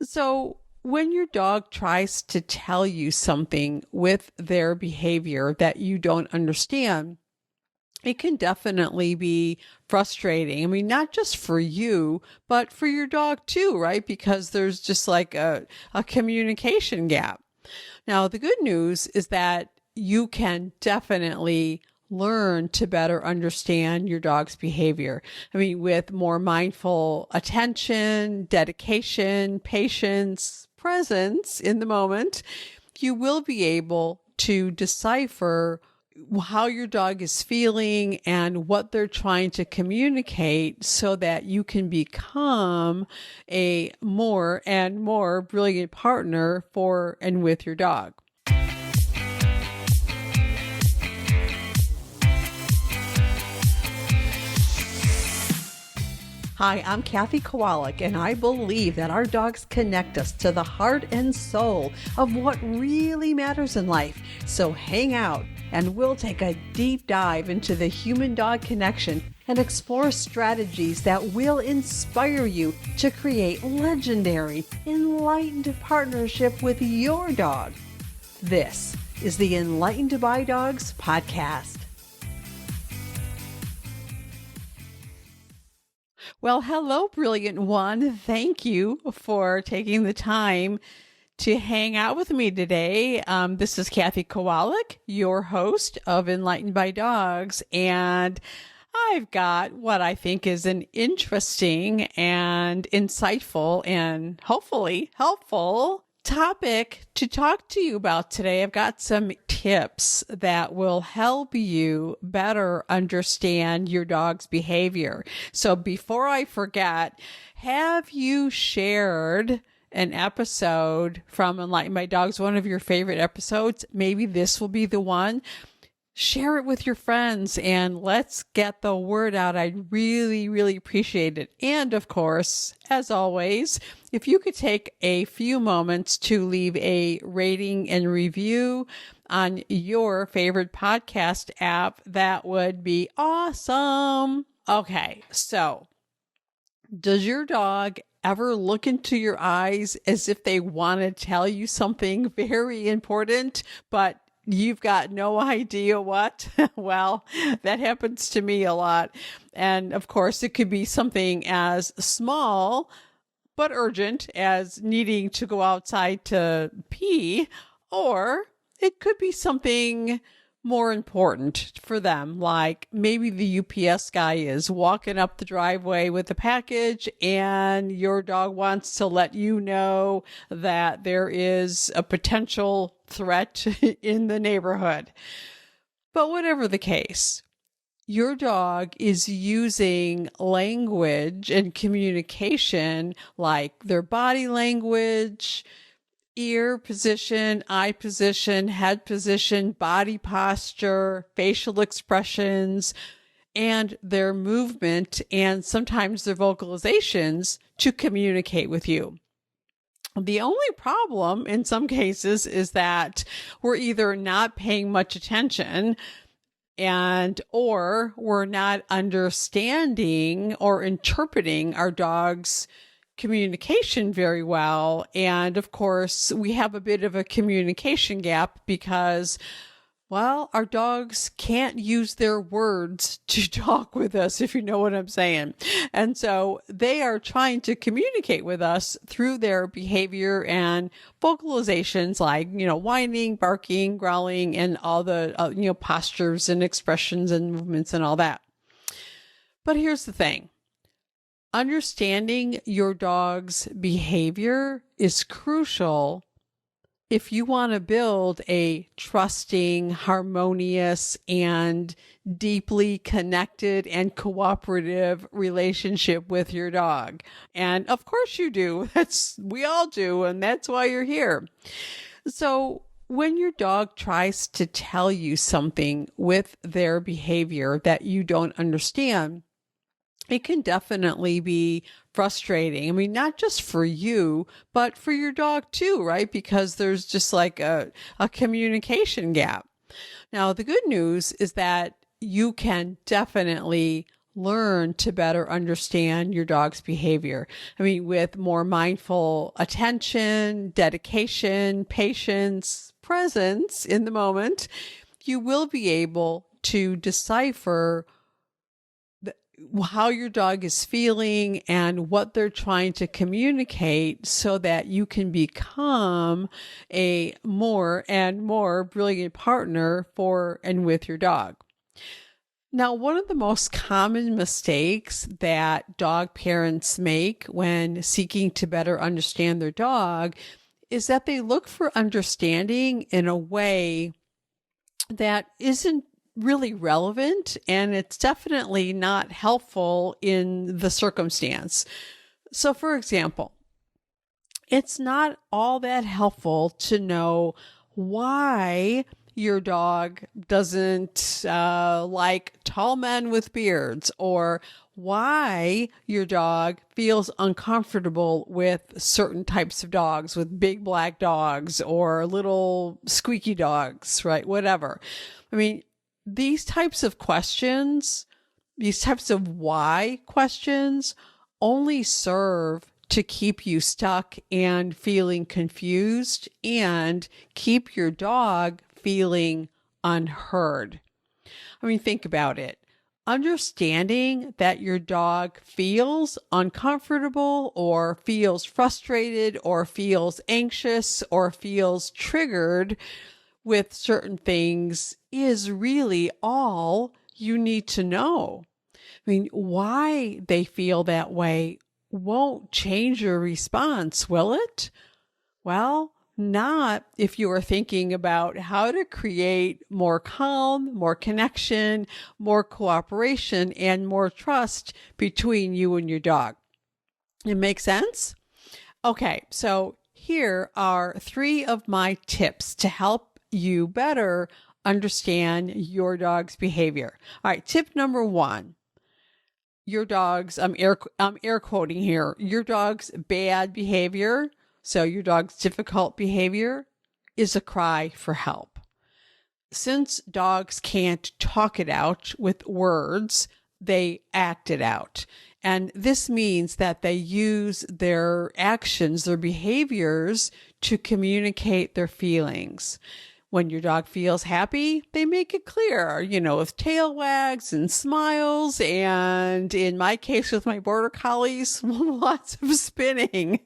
So, when your dog tries to tell you something with their behavior that you don't understand, it can definitely be frustrating. I mean, not just for you, but for your dog too, right? Because there's just like a communication gap. Now, the good news is that you can definitely learn to better understand your dog's behavior. I mean, with more mindful attention, dedication, patience, presence in the moment, you will be able to decipher how your dog is feeling and what they're trying to communicate so that you can become a more and more brilliant partner for and with your dog. Hi, I'm Kathy Kowalik, and I believe that our dogs connect us to the heart and soul of what really matters in life. So hang out, and we'll take a deep dive into the human-dog connection and explore strategies that will inspire you to create legendary, enlightened partnership with your dog. This is the Enlightened by Dogs podcast. Well, hello, brilliant one. Thank you for taking the time to hang out with me today. This is Kathy Kowalik, your host of Enlightened by Dogs, and I've got what I think is an interesting and insightful and hopefully helpful topic to talk to you about today. I've got some tips that will help you better understand your dog's behavior. So before I forget, have you shared an episode from Enlightened by Dogs, one of your favorite episodes? Maybe this will be the one. Share it with your friends and let's get the word out. I'd really, really appreciate it. And of course, as always, if you could take a few moments to leave a rating and review on your favorite podcast app, that would be awesome. Okay, so does your dog ever look into your eyes as if they want to tell you something very important, but you've got no idea what? Well, that happens to me a lot. And of course, it could be something as small but urgent as needing to go outside to pee, or it could be something more important for them, like maybe the UPS guy is walking up the driveway with a package and your dog wants to let you know that there is a potential threat in the neighborhood. But whatever the case, your dog is using language and communication like their body language, ear position, eye position, head position, body posture, facial expressions, and their movement, and sometimes their vocalizations to communicate with you. The only problem in some cases is that we're either not paying much attention or we're not understanding or interpreting our dog's communication very well. And of course, we have a bit of a communication gap because, well, our dogs can't use their words to talk with us, if you know what I'm saying. And so they are trying to communicate with us through their behavior and vocalizations like, whining, barking, growling, and all the, postures and expressions and movements and all that. But here's the thing. Understanding your dog's behavior is crucial if you want to build a trusting, harmonious, and deeply connected and cooperative relationship with your dog. And of course you do. We all do, and that's why you're here. So when your dog tries to tell you something with their behavior that you don't understand, it can definitely be frustrating. I mean, not just for you, but for your dog too, right? Because there's just like a communication gap. Now, the good news is that you can definitely learn to better understand your dog's behavior. I mean, with more mindful attention, dedication, patience, presence in the moment, you will be able to decipher how your dog is feeling and what they're trying to communicate so that you can become a more and more brilliant partner for and with your dog. Now, one of the most common mistakes that dog parents make when seeking to better understand their dog is that they look for understanding in a way that isn't really relevant, and it's definitely not helpful in the circumstance. So, for example, it's not all that helpful to know why your dog doesn't like tall men with beards, or why your dog feels uncomfortable with certain types of dogs, with big black dogs or little squeaky dogs, right? Whatever. I mean, these types of questions, these types of why questions only serve to keep you stuck and feeling confused and keep your dog feeling unheard. I mean, think about it. Understanding that your dog feels uncomfortable or feels frustrated or feels anxious or feels triggered with certain things is really all you need to know. I mean, why they feel that way won't change your response, will it? Well, not if you are thinking about how to create more calm, more connection, more cooperation, and more trust between you and your dog. It makes sense? Okay, so here are 3 of my tips to help you better understand your dog's behavior. All right, tip number 1. Your dog's, I'm air quoting here, your dog's bad behavior, so your dog's difficult behavior, is a cry for help. Since dogs can't talk it out with words, they act it out. And this means that they use their actions, their behaviors, to communicate their feelings. When your dog feels happy, they make it clear, with tail wags and smiles, and in my case with my border collies, lots of spinning.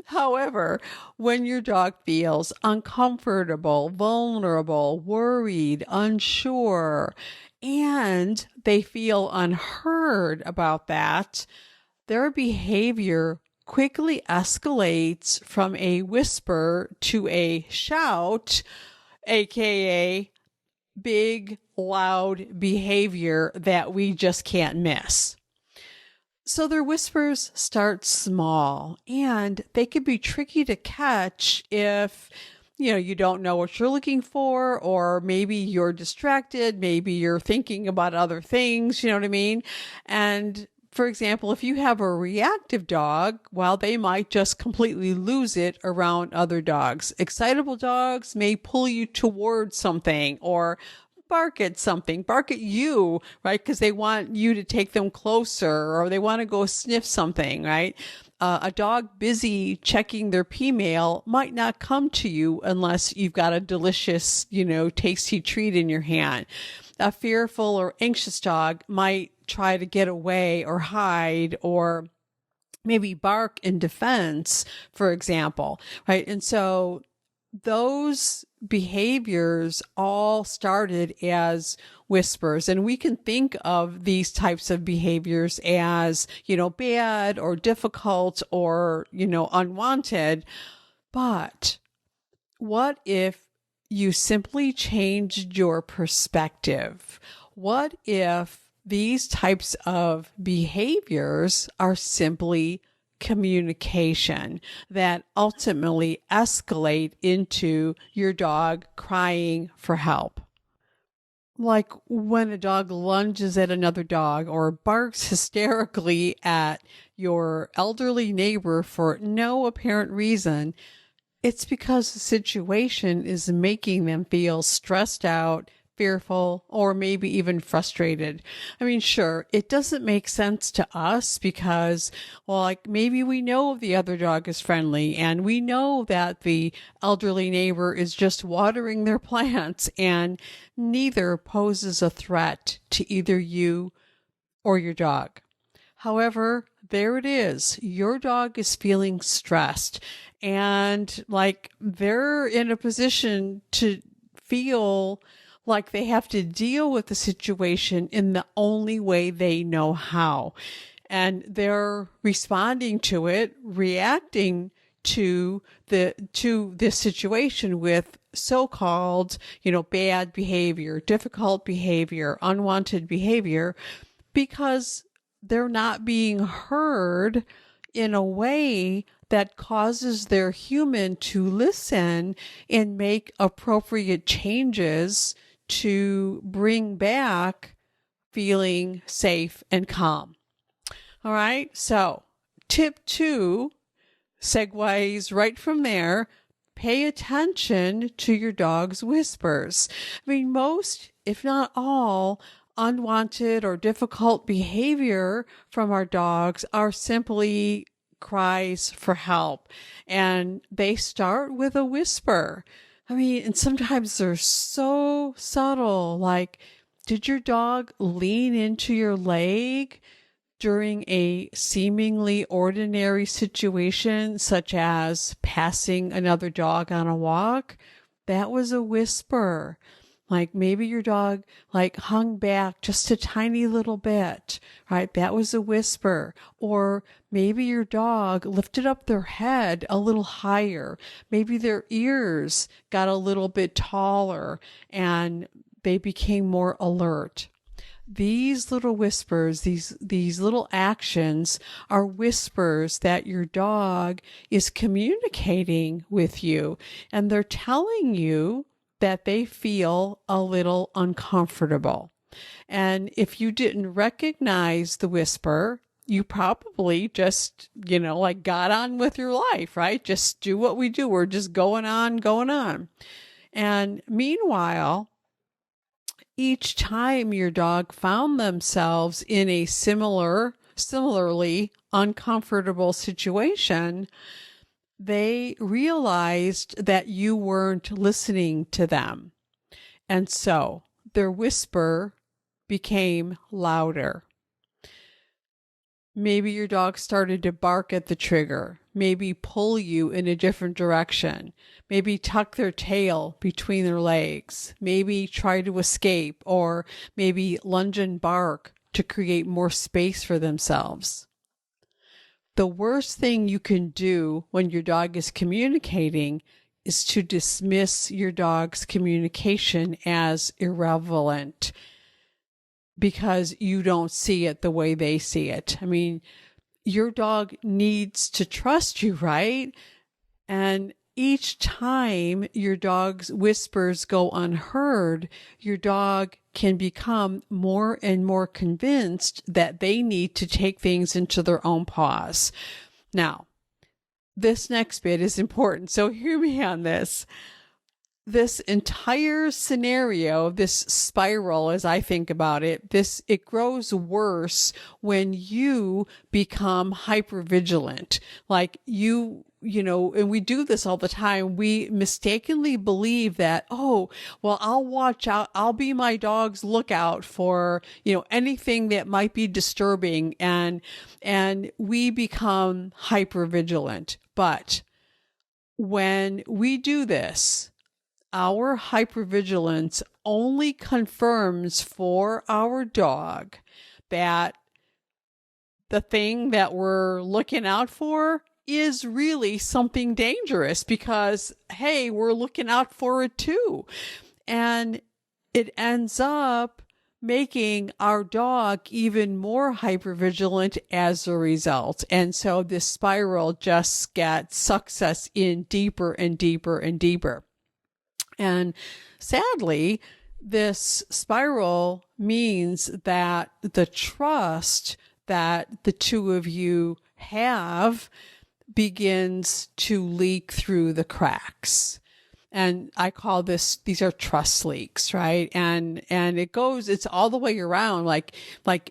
However, when your dog feels uncomfortable, vulnerable, worried, unsure, and they feel unheard about that, their behavior quickly escalates from a whisper to a shout, aka big, loud behavior that we just can't miss. So their whispers start small, and they can be tricky to catch if you don't know what you're looking for, or maybe you're distracted, maybe you're thinking about other things, you know what I mean? And for example, if you have a reactive dog, well, they might just completely lose it around other dogs. Excitable dogs may pull you towards something or bark at something, bark at you, right? Because they want you to take them closer, or they want to go sniff something, right? A dog busy checking their pee mail might not come to you unless you've got a delicious, tasty treat in your hand. A fearful or anxious dog might try to get away or hide, or maybe bark in defense, for example, right? And so those behaviors all started as whispers, and we can think of these types of behaviors as, bad or difficult or, unwanted. But what if you simply changed your perspective? What if these types of behaviors are simply communication that ultimately escalate into your dog crying for help? Like when a dog lunges at another dog or barks hysterically at your elderly neighbor for no apparent reason, it's because the situation is making them feel stressed out, fearful, or maybe even frustrated. I mean, sure, it doesn't make sense to us because, well, like maybe we know the other dog is friendly and we know that the elderly neighbor is just watering their plants, and neither poses a threat to either you or your dog. However, there it is. Your dog is feeling stressed and like they're in a position to feel like they have to deal with the situation in the only way they know how. And they're responding to it, reacting to this situation with so-called, bad behavior, difficult behavior, unwanted behavior, because they're not being heard in a way that causes their human to listen and make appropriate changes to bring back feeling safe and calm. All right. So tip 2 segues right from there. Pay attention to your dog's whispers. I mean, most, if not all, unwanted or difficult behavior from our dogs are simply cries for help. And they start with a whisper. I mean, and sometimes they're so subtle, like, did your dog lean into your leg during a seemingly ordinary situation, such as passing another dog on a walk? That was a whisper. Like maybe your dog hung back just a tiny little bit, right? That was a whisper. Or maybe your dog lifted up their head a little higher. Maybe their ears got a little bit taller and they became more alert. These little whispers, these little actions are whispers that your dog is communicating with you, and they're telling you that they feel a little uncomfortable. And if you didn't recognize the whisper, you probably just, got on with your life, right? Just do what we do. We're just going on. And meanwhile, each time your dog found themselves in a similarly uncomfortable situation, they realized that you weren't listening to them. And so their whisper became louder. Maybe your dog started to bark at the trigger, maybe pull you in a different direction, maybe tuck their tail between their legs, maybe try to escape, or maybe lunge and bark to create more space for themselves. The worst thing you can do when your dog is communicating is to dismiss your dog's communication as irrelevant because you don't see it the way they see it. I mean, your dog needs to trust you, right? And each time your dog's whispers go unheard, your dog can become more and more convinced that they need to take things into their own paws. Now, this next bit is important, so hear me on this. This entire scenario, this spiral, as I think about it, it grows worse when you become hypervigilant. Like and we do this all the time. We mistakenly believe that, oh, well, I'll watch out. I'll be my dog's lookout for, anything that might be disturbing. And we become hypervigilant. But when we do this, our hypervigilance only confirms for our dog that the thing that we're looking out for is really something dangerous because, hey, we're looking out for it too. And it ends up making our dog even more hypervigilant as a result. And so this spiral just sucks us in deeper and deeper and deeper. And sadly, this spiral means that the trust that the two of you have begins to leak through the cracks. And I call these are trust leaks, right? And it's all the way around. Like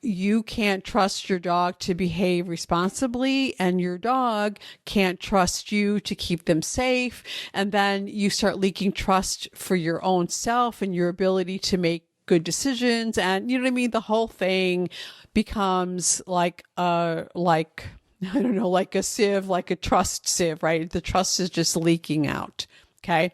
you can't trust your dog to behave responsibly, and your dog can't trust you to keep them safe. And then you start leaking trust for your own self and your ability to make good decisions. And you know what I mean? The whole thing becomes like I don't know, like a sieve, like a trust sieve, right? The trust is just leaking out. Okay.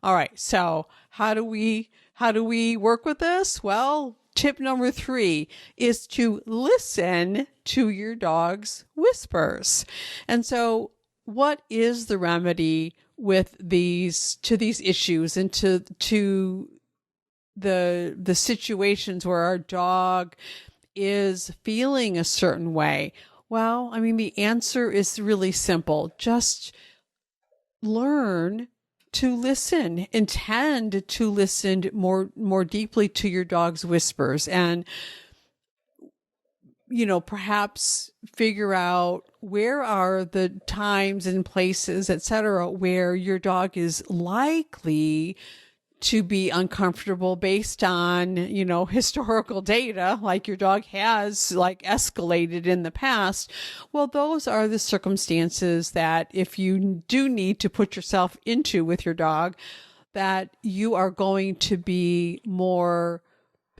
All right. So how do we work with this? Well, tip number 3 is to listen to your dog's whispers. And so what is the remedy with these issues and to the situations where our dog is feeling a certain way? Well, I mean, the answer is really simple. Just learn to listen, intend to listen more deeply to your dog's whispers, and, you know, perhaps figure out where are the times and places, etc., where your dog is likely to be uncomfortable based on, you know, historical data, like your dog has like escalated in the past. Well, those are the circumstances that if you do need to put yourself into with your dog, that you are going to be more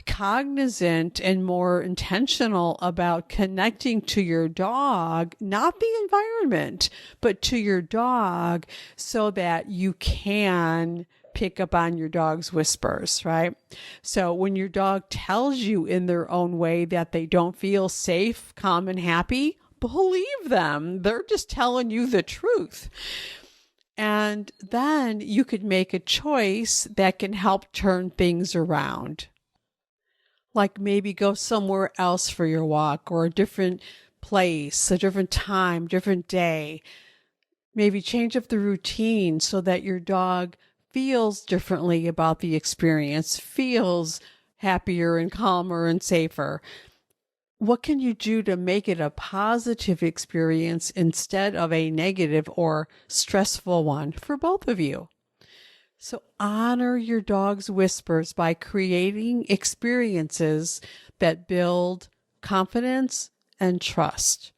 cognizant and more intentional about connecting to your dog, not the environment, but to your dog, so that you can pick up on your dog's whispers, right? So when your dog tells you in their own way that they don't feel safe, calm, and happy, believe them. They're just telling you the truth. And then you could make a choice that can help turn things around. Like maybe go somewhere else for your walk, or a different place, a different time, different day. Maybe change up the routine so that your dog feels differently about the experience, feels happier and calmer and safer. What can you do to make it a positive experience instead of a negative or stressful one for both of you? So honor your dog's whispers by creating experiences that build confidence and trust.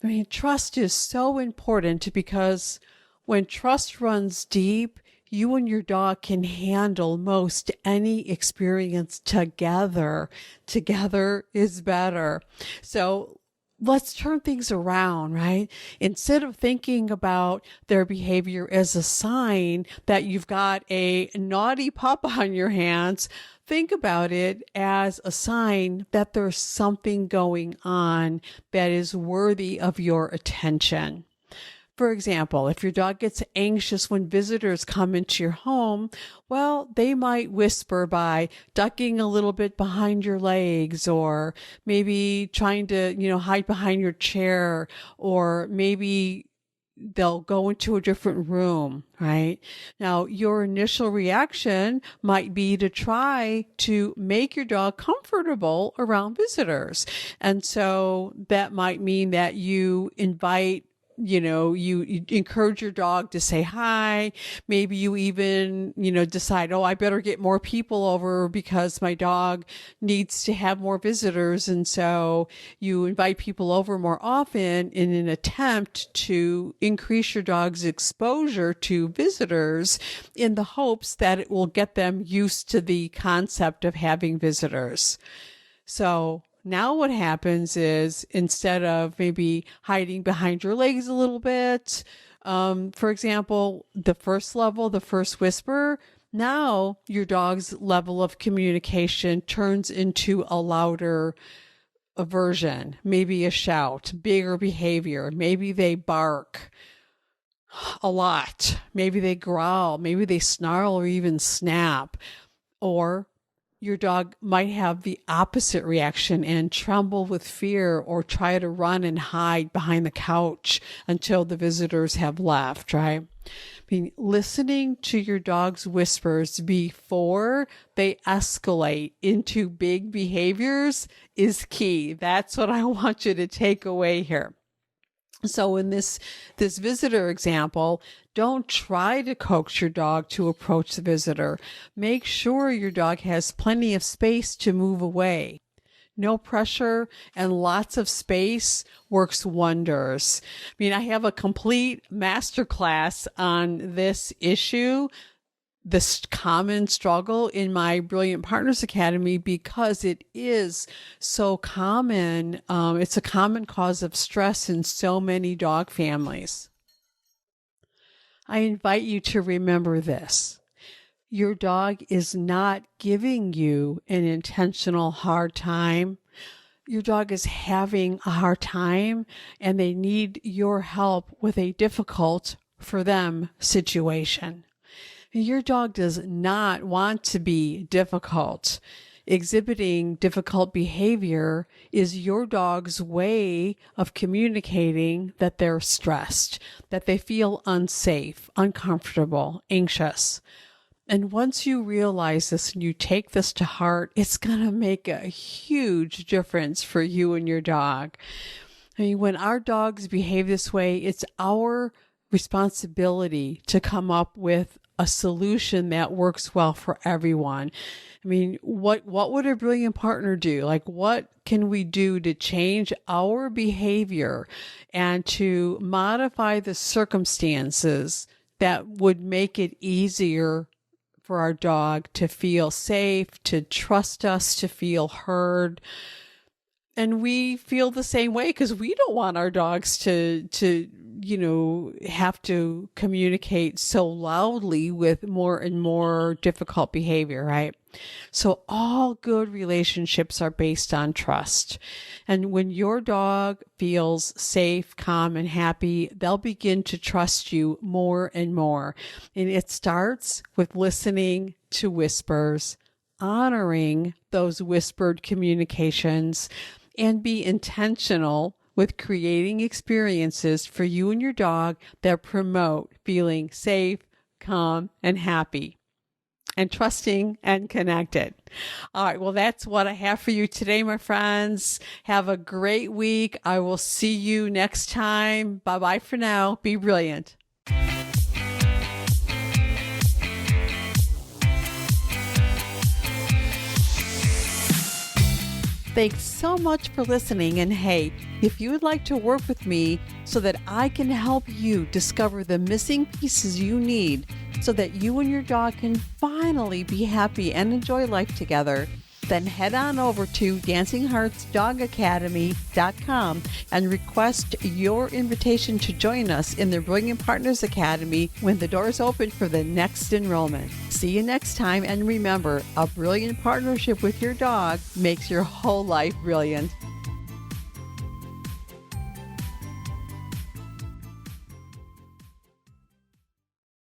I mean, trust is so important because when trust runs deep, you and your dog can handle most any experience together. Together is better. So let's turn things around, right? Instead of thinking about their behavior as a sign that you've got a naughty pup on your hands, think about it as a sign that there's something going on that is worthy of your attention. For example, if your dog gets anxious when visitors come into your home, well, they might whisper by ducking a little bit behind your legs, or maybe trying to, hide behind your chair, or maybe they'll go into a different room, right? Now, your initial reaction might be to try to make your dog comfortable around visitors. And so that might mean that you invite you encourage your dog to say hi. Maybe you even, decide, I better get more people over because my dog needs to have more visitors. And so you invite people over more often in an attempt to increase your dog's exposure to visitors in the hopes that it will get them used to the concept of having visitors. So now what happens is, instead of maybe hiding behind your legs a little bit, for example, the first whisper, now your dog's level of communication turns into a louder version, maybe a shout, bigger behavior. Maybe they bark a lot. Maybe they growl. Maybe they snarl or even snap. Or your dog might have the opposite reaction and tremble with fear, or try to run and hide behind the couch until the visitors have left, right? I mean, listening to your dog's whispers before they escalate into big behaviors is key. That's what I want you to take away here. So in this visitor example, don't try to coax your dog to approach the visitor. Make sure your dog has plenty of space to move away. No pressure and lots of space works wonders. I mean, I have a complete masterclass on this issue, this common struggle in my Brilliant Partners Academy, because it is so common. It's a common cause of stress in so many dog families. I invite you to remember this. Your dog is not giving you an intentional hard time. Your dog is having a hard time and they need your help with a difficult for them situation. Your dog does not want to be difficult. Exhibiting difficult behavior is your dog's way of communicating that they're stressed, that they feel unsafe, uncomfortable, anxious. And once you realize this and you take this to heart, it's going to make a huge difference for you and your dog. I mean, when our dogs behave this way, it's our responsibility to come up with a solution that works well for everyone. I mean, what would a brilliant partner do? Like, what can we do to change our behavior and to modify the circumstances that would make it easier for our dog to feel safe, to trust us, to feel heard? And we feel the same way because we don't want our dogs to have to communicate so loudly with more and more difficult behavior, right? So all good relationships are based on trust. And when your dog feels safe, calm, and happy, they'll begin to trust you more and more. And it starts with listening to whispers, honoring those whispered communications, and be intentional with creating experiences for you and your dog that promote feeling safe, calm, and happy, and trusting and connected. All right, well, that's what I have for you today, my friends. Have a great week. I will see you next time. Bye-bye for now. Be brilliant. Thanks so much for listening. And hey, if you would like to work with me so that I can help you discover the missing pieces you need so that you and your dog can finally be happy and enjoy life together, then head on over to dancingheartsdogacademy.com and request your invitation to join us in the Brilliant Partners Academy when the doors open for the next enrollment. See you next time, and remember, a brilliant partnership with your dog makes your whole life brilliant.